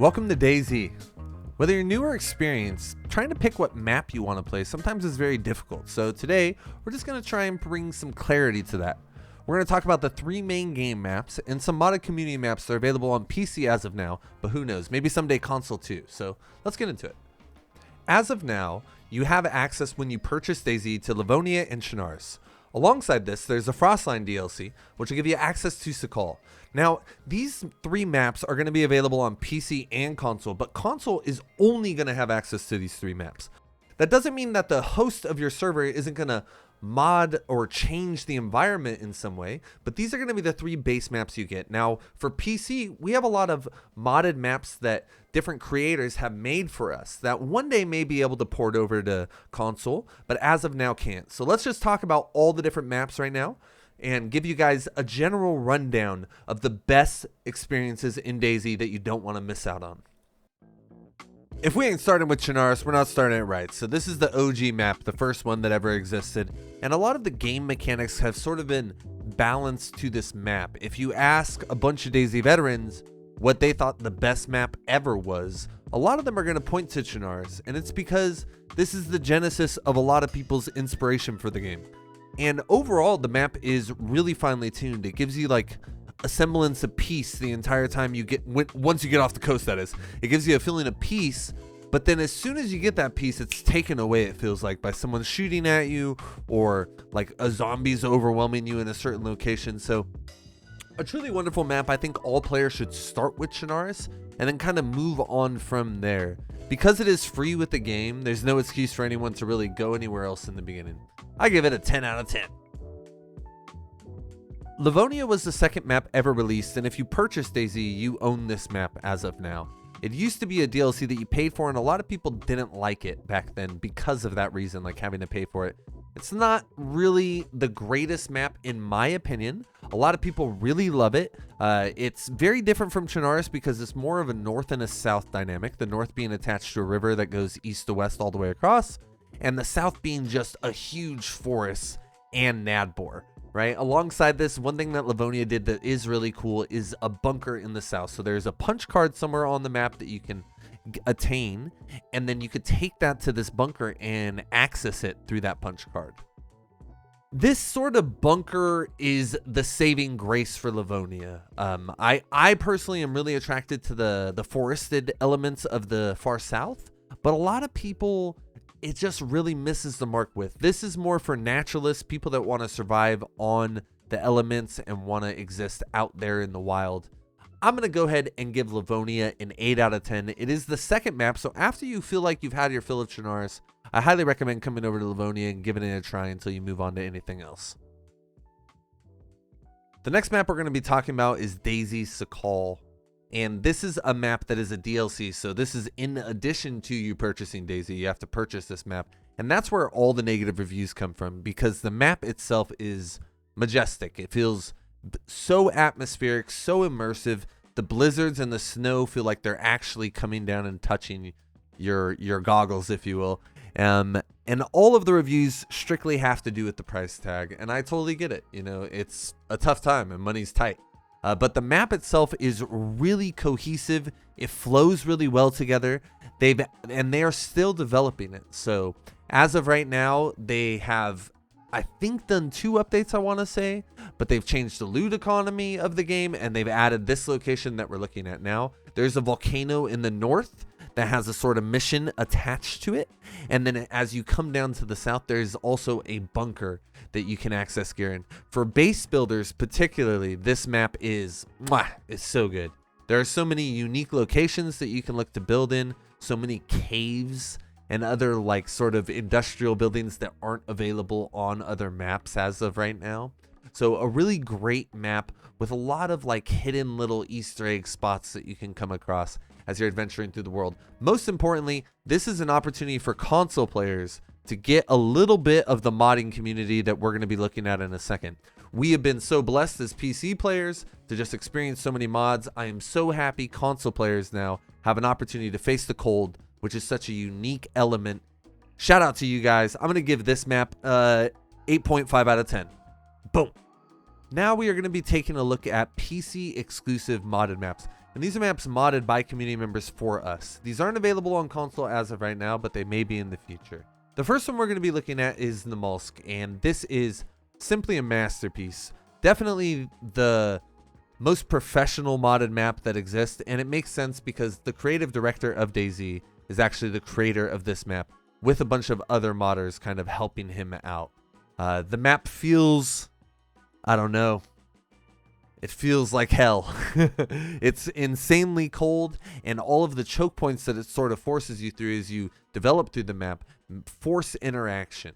Welcome to DayZ. Whether you're new or experienced, trying to pick what map you want to play sometimes is very difficult. So today, we're just going to try and bring some clarity to that. We're going to talk about the three main game maps and some modded community maps that are available on PC as of now, but who knows, maybe someday console too. So let's get into it. As of now, you have access when you purchase DayZ to Livonia and Chernarus. Alongside this, there's a Frostline DLC, which will give you access to Sakal. Now, these three maps are going to be available on PC and console, but console is only going to have access to these three maps. That doesn't mean that the host of your server isn't going to mod or change the environment in some way, but these are going to be the three base maps you get. Now, for PC, we have a lot of modded maps that different creators have made for us that one day may be able to port over to console, but as of now can't. So let's just talk about all the different maps right now and give you guys a general rundown of the best experiences in DayZ that you don't want to miss out on. If we ain't starting with Chernarus, we're not starting it right. So this is the OG map, the first one that ever existed. And a lot of the game mechanics have sort of been balanced to this map. If you ask a bunch of DayZ veterans what they thought the best map ever was, a lot of them are going to point to Chernarus. And it's because this is the genesis of a lot of people's inspiration for the game. And overall, the map is really finely tuned. It gives you like a semblance of peace the entire time you get, once you get off the coast, that is. It gives you a feeling of peace, but then as soon as you get that peace, it's taken away, it feels like, by someone shooting at you or like a zombie's overwhelming you in a certain location. So a truly wonderful map. I think all players should start with Chernarus and then kind of move on from there. Because it is free with the game, there's no excuse for anyone to really go anywhere else in the beginning. I give it a 10 out of 10. Livonia was the second map ever released, and if you purchased DayZ, you own this map as of now. It used to be a DLC that you paid for, and a lot of people didn't like it back then because of that reason, like having to pay for it. It's not really the greatest map in my opinion. A lot of people really love it. It's very different from Chernarus because it's more of a north and a south dynamic, the north being attached to a river that goes east to west all the way across, and the south being just a huge forest and Nadbor. Right? Alongside this, one thing that Livonia did that is really cool is a bunker in the south. So there's a punch card somewhere on the map that you can attain, and then you could take that to this bunker and access it through that punch card. This sort of bunker is the saving grace for Livonia. I personally am really attracted to the forested elements of the far south, but a lot of people, it just really misses the mark with. This is more for naturalists, people that want to survive on the elements and want to exist out there in the wild. I'm going to go ahead and give Livonia an 8 out of 10. It is the second map, so after you feel like you've had your fill of Chernarus, I highly recommend coming over to Livonia and giving it a try until you move on to anything else. The next map we're going to be talking about is DayZ Sakal. And this is a map that is a DLC, so this is in addition to you purchasing DayZ. You have to purchase this map, and that's where all the negative reviews come from, because the map itself is majestic. It feels so atmospheric, so immersive. The blizzards and the snow feel like they're actually coming down and touching your goggles, if you will. And all of the reviews strictly have to do with the price tag, and I totally get it. You know, it's a tough time and money's tight. But the map itself is really cohesive. It flows really well together. They are still developing it. So as of right now, they have, I think, done 2 updates, I want to say, but they've changed the loot economy of the game, and they've added this location that we're looking at now. There's a volcano in the north that has a sort of mission attached to it. And then as you come down to the south, there's also a bunker that you can access gear in. For base builders particularly, this map is so good. There are so many unique locations that you can look to build in, so many caves and other like sort of industrial buildings that aren't available on other maps as of right now. So a really great map with a lot of like hidden little Easter egg spots that you can come across as you're adventuring through the world. Most importantly, this is an opportunity for console players to get a little bit of the modding community that we're going to be looking at in a second. We have been so blessed as PC players to just experience so many mods. I am so happy console players now have an opportunity to face the cold, which is such a unique element. Shout out to you guys. I'm going to give this map 8.5 out of 10. Boom. Now we are going to be taking a look at PC exclusive modded maps. And these are maps modded by community members for us. These aren't available on console as of right now, but they may be in the future. The first one we're going to be looking at is Namolsk, and this is simply a masterpiece. Definitely the most professional modded map that exists, and it makes sense because the creative director of DayZ is actually the creator of this map, with a bunch of other modders kind of helping him out. The map feels, I don't know, it feels like hell. It's insanely cold, and all of the choke points that it sort of forces you through as you develop through the map force interaction.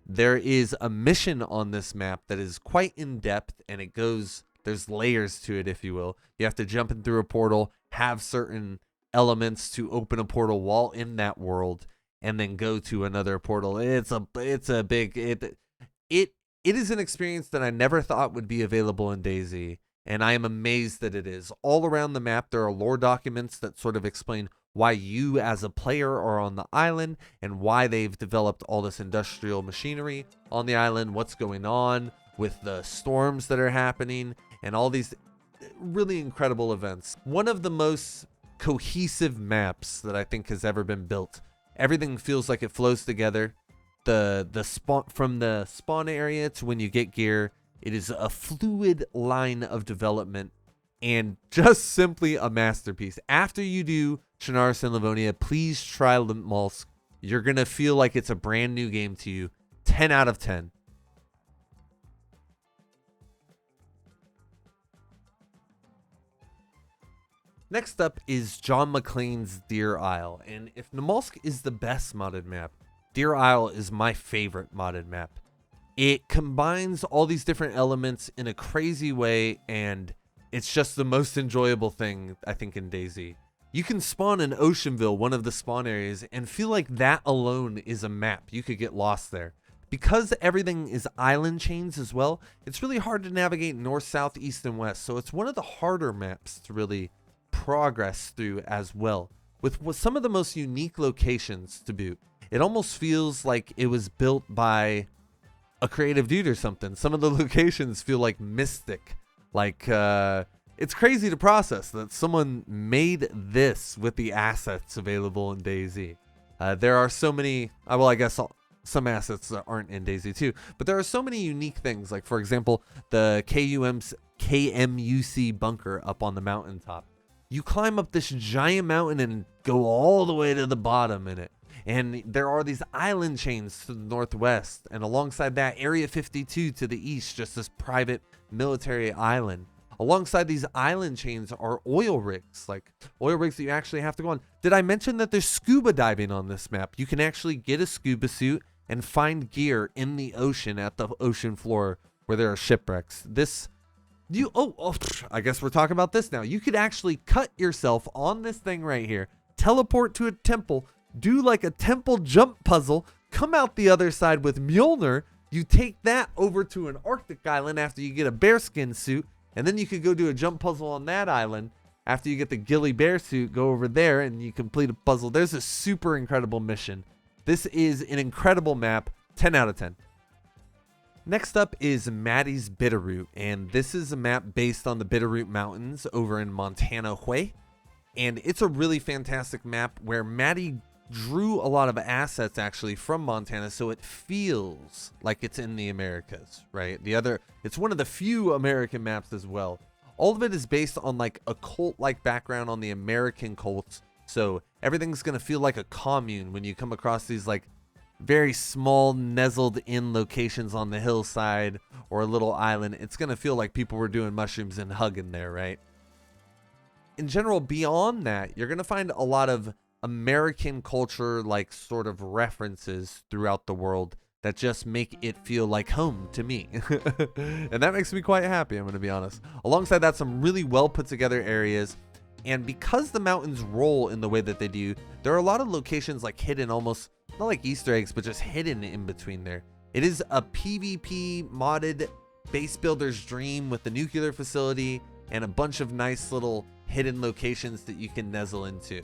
There is a mission on this map that is quite in depth, and it goes, there's layers to it, if you will. You have to jump in through a portal, have certain elements to open a portal while in that world, and then go to another portal. It is an experience that I never thought would be available in DayZ, and I am amazed that it is. All around the map, there are lore documents that sort of explain why you as a player are on the island and why they've developed all this industrial machinery on the island, what's going on with the storms that are happening, and all these really incredible events. One of the most cohesive maps that I think has ever been built. Everything feels like it flows together. The spawn, from the spawn area to when you get gear, it is a fluid line of development and just simply a masterpiece. After you do Chernarus and Livonia, please try Namolsk. You're gonna feel like it's a brand new game to you. 10 out of 10. Next up is John McClane's Deer Isle, and if Namolsk is the best modded map, Deer Isle is my favorite modded map. It combines all these different elements in a crazy way, and it's just the most enjoyable thing, I think, in DayZ. You can spawn in Oceanville, one of the spawn areas, and feel like that alone is a map. You could get lost there. Because everything is island chains as well, it's really hard to navigate north, south, east, and west, so it's one of the harder maps to really progress through as well, with some of the most unique locations to boot. It almost feels like it was built by a creative dude or something. Some of the locations feel like mystic, like it's crazy to process that someone made this with the assets available in DayZ. There are so many, well, I guess some assets that aren't in DayZ too, but there are so many unique things, like for example the KMUC bunker up on the mountaintop. You climb up this giant mountain and go all the way to the bottom in it. And there are these island chains to the northwest. And alongside that, Area 52 to the east, just this private military island. Alongside these island chains are oil rigs, like oil rigs that you actually have to go on. Did I mention that there's scuba diving on this map? You can actually get a scuba suit and find gear in the ocean at the ocean floor where there are shipwrecks. I guess we're talking about this now. You could actually cut yourself on this thing right here, teleport to a temple, do like a temple jump puzzle, come out the other side with Mjolnir. You take that over to an Arctic island after you get a bearskin suit, and then you could go do a jump puzzle on that island. After you get the ghillie bear suit, go over there and you complete a puzzle. There's a super incredible mission. This is an incredible map. 10 out of 10. Next up is Maddie's Bitterroot, and this is a map based on the Bitterroot Mountains over in Montana Hui. And it's a really fantastic map where Maddie drew a lot of assets actually from Montana, so it feels like it's in the Americas, right? It's one of the few American maps as well. All of it is based on like a cult-like background on the American cults, so everything's gonna feel like a commune when you come across these like very small nestled in locations on the hillside or a little island. It's gonna feel like people were doing mushrooms and hugging there, right? In general, beyond that, you're gonna find a lot of American culture like sort of references throughout the world that just make it feel like home to me. And that makes me quite happy, I'm gonna be honest. Alongside that, some really well put together areas. And because the mountains roll in the way that they do, there are a lot of locations like hidden, almost not like Easter eggs, but just hidden in between there. It is a PvP modded base builder's dream with the nuclear facility and a bunch of nice little hidden locations that you can nuzzle into.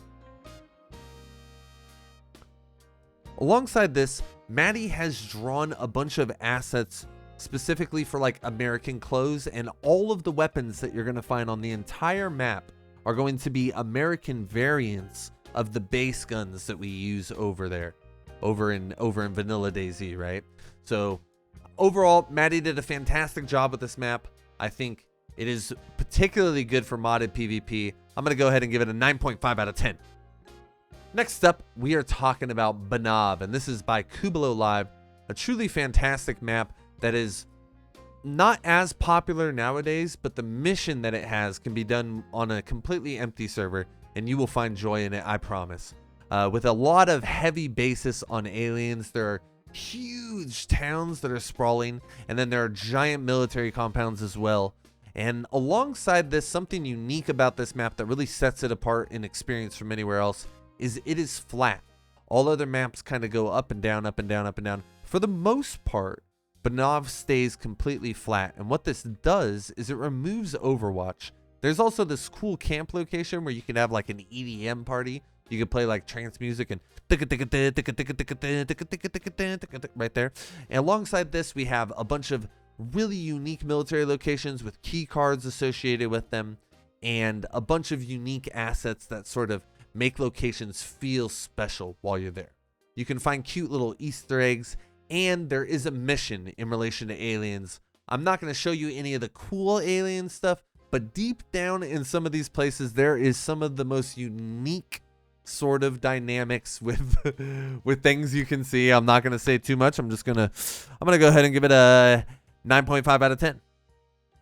Alongside this, Maddie has drawn a bunch of assets specifically for like American clothes, and all of the weapons that you're going to find on the entire map are going to be American variants of the base guns that we use over there, over in vanilla DayZ, right? So overall, Maddie did a fantastic job with this map. I think it is particularly good for modded PvP. I'm going to go ahead and give it a 9.5 out of 10. Next up, we are talking about Banab, and this is by Kubalo Live, a truly fantastic map that is not as popular nowadays, but the mission that it has can be done on a completely empty server, and you will find joy in it, I promise. With a lot of heavy basis on aliens, there are huge towns that are sprawling, and then there are giant military compounds as well. And alongside this, something unique about this map that really sets it apart in experience from anywhere else is it is flat. All other maps kind of go up and down, up and down, up and down. For the most part, Banab stays completely flat, and what this does is it removes Overwatch. There's also this cool camp location where you can have like an EDM party. You can play like trance music and right there. And alongside this, we have a bunch of really unique military locations with key cards associated with them, and a bunch of unique assets that sort of make locations feel special while you're there. You can find cute little Easter eggs, and there is a mission in relation to aliens. I'm not going to show you any of the cool alien stuff, but deep down in some of these places, there is some of the most unique sort of dynamics with with things you can see. I'm not going to say too much. I'm going to go ahead and give it a 9.5 out of 10.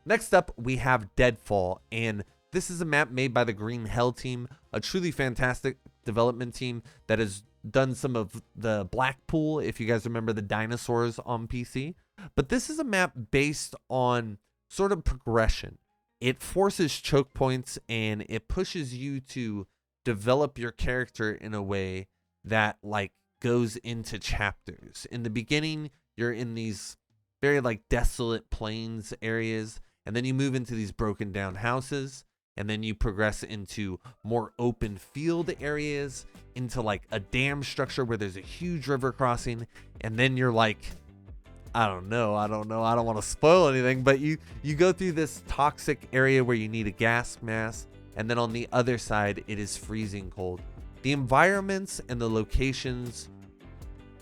Next up, we have Deadfall, and this is a map made by the Green Hell team, a truly fantastic development team that has done some of the Blackpool, if you guys remember the dinosaurs on PC. But this is a map based on sort of progression. It forces choke points, and it pushes you to develop your character in a way that like goes into chapters. In the beginning, you're in these very like desolate plains areas, and then you move into these broken down houses, and then you progress into more open field areas, into like a dam structure where there's a huge river crossing, and then you're like, I don't want to spoil anything, but you go through this toxic area where you need a gas mask, and then on the other side it is freezing cold. The environments and the locations,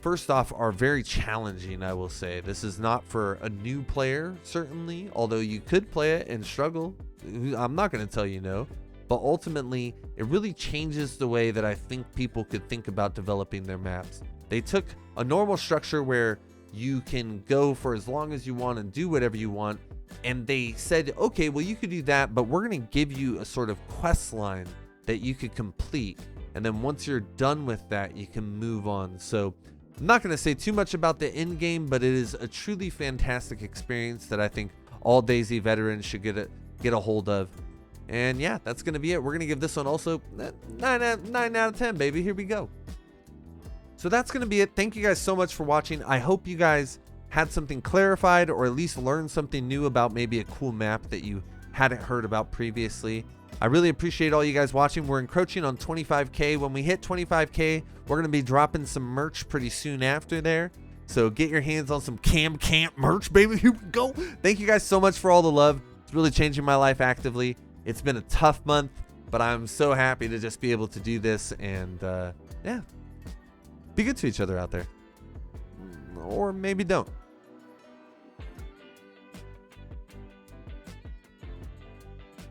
first off, are very challenging, I will say. This is not for a new player, certainly, although you could play it and struggle. I'm not going to tell you no, but ultimately it really changes the way that I think people could think about developing their maps. They took a normal structure where you can go for as long as you want and do whatever you want, and they said, okay, well, you could do that, but we're going to give you a sort of quest line that you could complete, and then once you're done with that, you can move on. So I'm not going to say too much about the end game, but it is a truly fantastic experience that I think all DayZ veterans should get a hold of. And yeah, that's going to be it. We're going to give this one also 9 out of 10, baby. Here we go. So that's going to be it. Thank you guys so much for watching. I hope you guys had something clarified, or at least learned something new about maybe a cool map that you hadn't heard about previously. I really appreciate all you guys watching. We're encroaching on 25K. When we hit 25K, we're going to be dropping some merch pretty soon after there. So get your hands on some Cam Camp merch, baby. Here we go. Thank you guys so much for all the love. It's really changing my life actively. It's been a tough month, but I'm so happy to just be able to do this. And yeah, be good to each other out there. Or maybe don't.